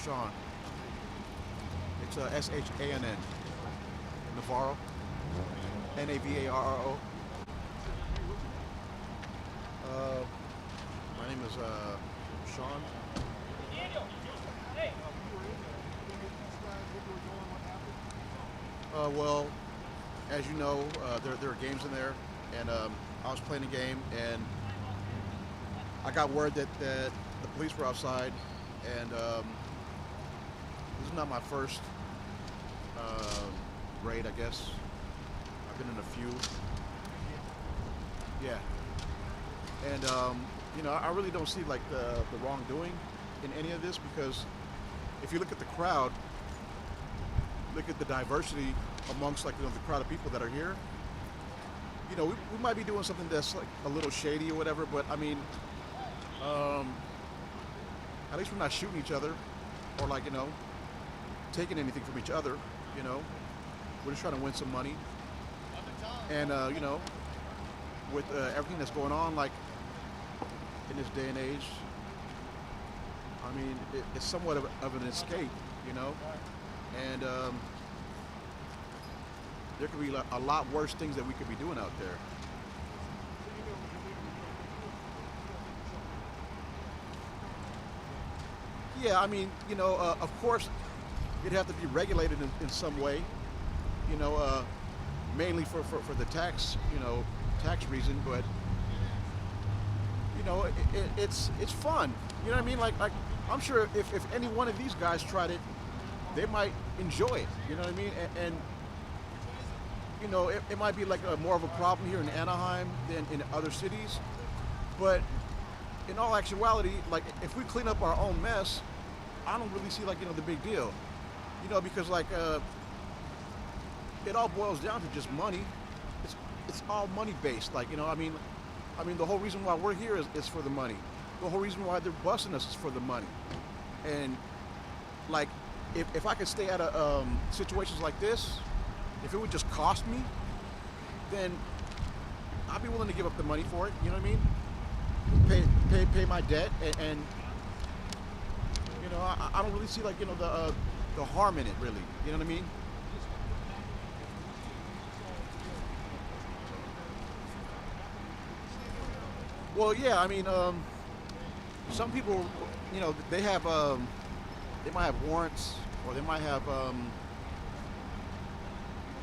Sean. It's S-H-A-N-N. Navarro. N-A-V-A-R-R-O. My name is Sean. Well, as you know, there are games in there, and I was playing a game, and I got word that the police were outside, and this is not my first raid, I guess. I've been in a few. Yeah. And, you know, I really don't see, like, the wrongdoing in any of this, because if you look at the crowd, look at the diversity amongst, like, you know, the crowd of people that are here, you know, we might be doing something that's, like, a little shady or whatever, but, I mean, at least we're not shooting each other or, like, you know, taking anything from each other, you know. We're just trying to win some money. And, you know, with everything that's going on, like, in this day and age, I mean, it's somewhat of an escape, you know. And there could be a lot worse things that we could be doing out there. Yeah, I mean, you know, of course, it'd have to be regulated in some way, you know, mainly for the tax, you know, tax reason. But you know, it's fun. You know what I mean? Like I'm sure if any one of these guys tried it, they might enjoy it. You know what I mean? And you know, it might be like more of a problem here in Anaheim than in other cities. But in all actuality, like if we clean up our own mess, I don't really see, like, you know, the big deal. You know, because like it all boils down to just money. It's all money based. Like, you know, I mean the whole reason why we're here is for the money. The whole reason why they're busting us is for the money. And like if I could stay out of situations like this, if it would just cost me, then I'd be willing to give up the money for it. You know what I mean? Pay my debt, and you know, I don't really see, like, you know, the harm in it, really. You know what I mean? Well, yeah, I mean, some people, you know, they have, they might have warrants, or they might have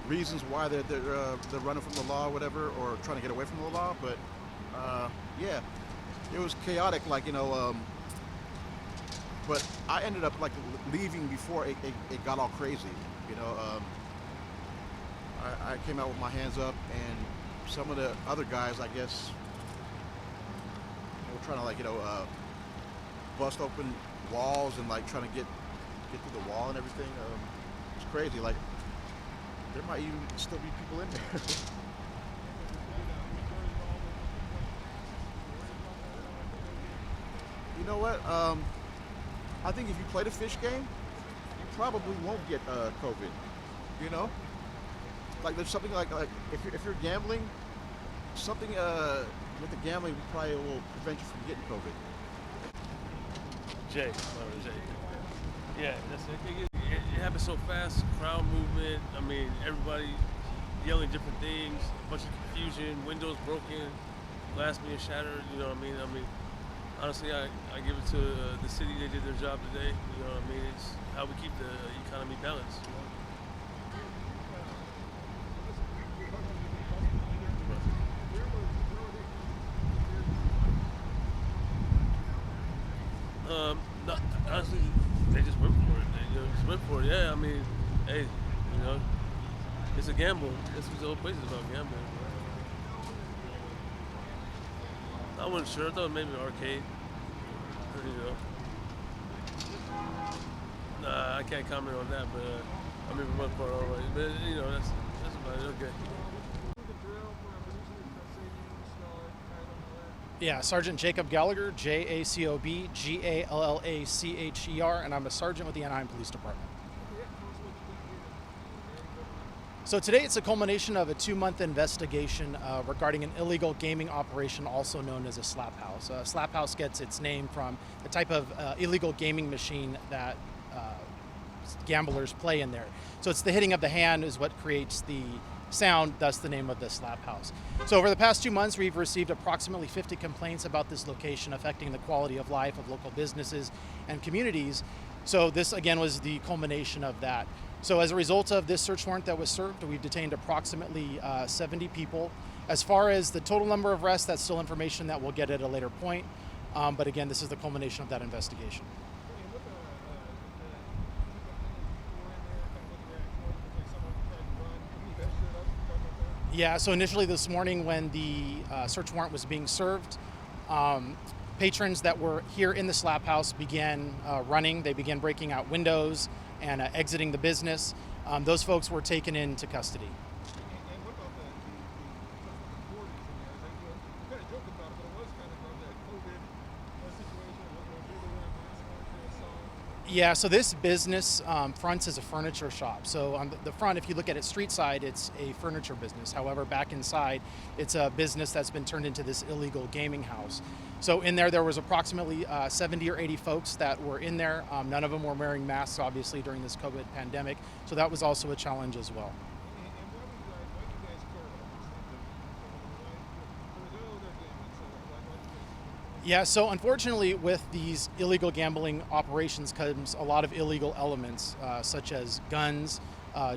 reasons why they're running from the law or whatever, or trying to get away from the law. But yeah, it was chaotic, like, you know. But I ended up, like, leaving before it got all crazy. You know, I came out with my hands up, and some of the other guys, I guess, were trying to, like, you know, bust open walls and, like, trying to get through the wall and everything. It's crazy. Like, there might even still be people in there. You know what? I think if you play the fish game, you probably won't get COVID. You know, like there's something like if you're gambling, something with the gambling probably will prevent you from getting COVID. Jay. Yeah, that's it. It happens so fast. Crowd movement. I mean, everybody yelling different things. A bunch of confusion. Windows broken. Glass being shattered. You know what I mean? Honestly, I give it to the city. They did their job today. You know what I mean? It's how we keep the economy balanced. No, honestly, they just went for it. They just went for it. Yeah, I mean, hey, you know, it's a gamble. This was the whole place is about gambling. I wasn't sure. I thought maybe an arcade. You know. Nah, I can't comment on that, but I mean, for one part, all right. But you know, that's about it. Okay. Yeah, Sergeant Jacob Gallagher, Jacob Gallacher, and I'm a sergeant with the Anaheim Police Department. So today it's a culmination of a 2-month investigation regarding an illegal gaming operation also known as a slap house. A slap house gets its name from the type of illegal gaming machine that gamblers play in there. So it's the hitting of the hand is what creates the sound, thus the name of the slap house. So over the past 2 months, we've received approximately 50 complaints about this location affecting the quality of life of local businesses and communities. So this again was the culmination of that. So as a result of this search warrant that was served, we've detained approximately 70 people. As far as the total number of arrests, that's still information that we'll get at a later point. But again, this is the culmination of that investigation. Yeah, so initially this morning when the search warrant was being served, patrons that were here in the slap house began running. They began breaking out windows and exiting the business. Those folks were taken into custody. And what about the authorities in there? You kind of joked about it, but it was kind of that COVID situation. It wasn't really wearing masks on there, so. Yeah, so this business fronts as a furniture shop. So on the front, if you look at it street side, it's a furniture business. However, back inside, it's a business that's been turned into this illegal gaming house. So in there was approximately 70 or 80 folks that were in there. None of them were wearing masks, obviously, during this COVID pandemic. So that was also a challenge as well. And why do you guys care about this? Yeah, so unfortunately with these illegal gambling operations comes a lot of illegal elements such as guns,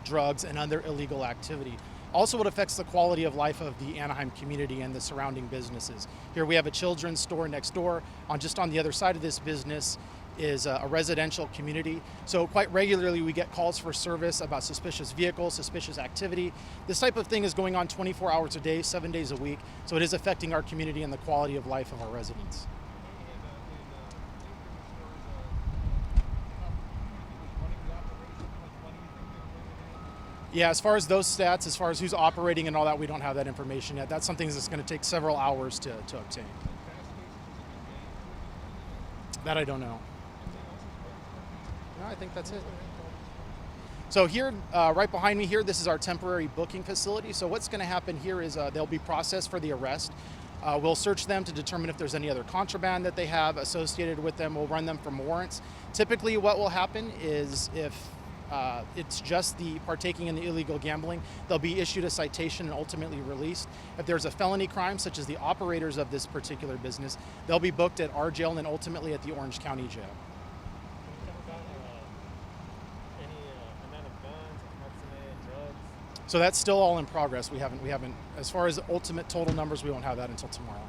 drugs, and other illegal activity. Also, it affects the quality of life of the Anaheim community and the surrounding businesses. Here we have a children's store next door. Just on the other side of this business is a residential community. So quite regularly we get calls for service about suspicious vehicles, suspicious activity. This type of thing is going on 24 hours a day, 7 days a week. So it is affecting our community and the quality of life of our residents. Yeah, as far as those stats, as far as who's operating and all that, we don't have that information yet. That's something that's going to take several hours to obtain. That I don't know. No, I think that's it. So here, right behind me here, this is our temporary booking facility. So what's going to happen here is they'll be processed for the arrest. We'll search them to determine if there's any other contraband that they have associated with them. We'll run them from warrants. Typically what will happen is if it's just the partaking in the illegal gambling, they'll be issued a citation and ultimately released. If there's a felony crime, such as the operators of this particular business, they'll be booked at our jail and then ultimately at the Orange County Jail. Any amount of guns, drugs? So that's still all in progress. We haven't, as far as ultimate total numbers, we won't have that until tomorrow.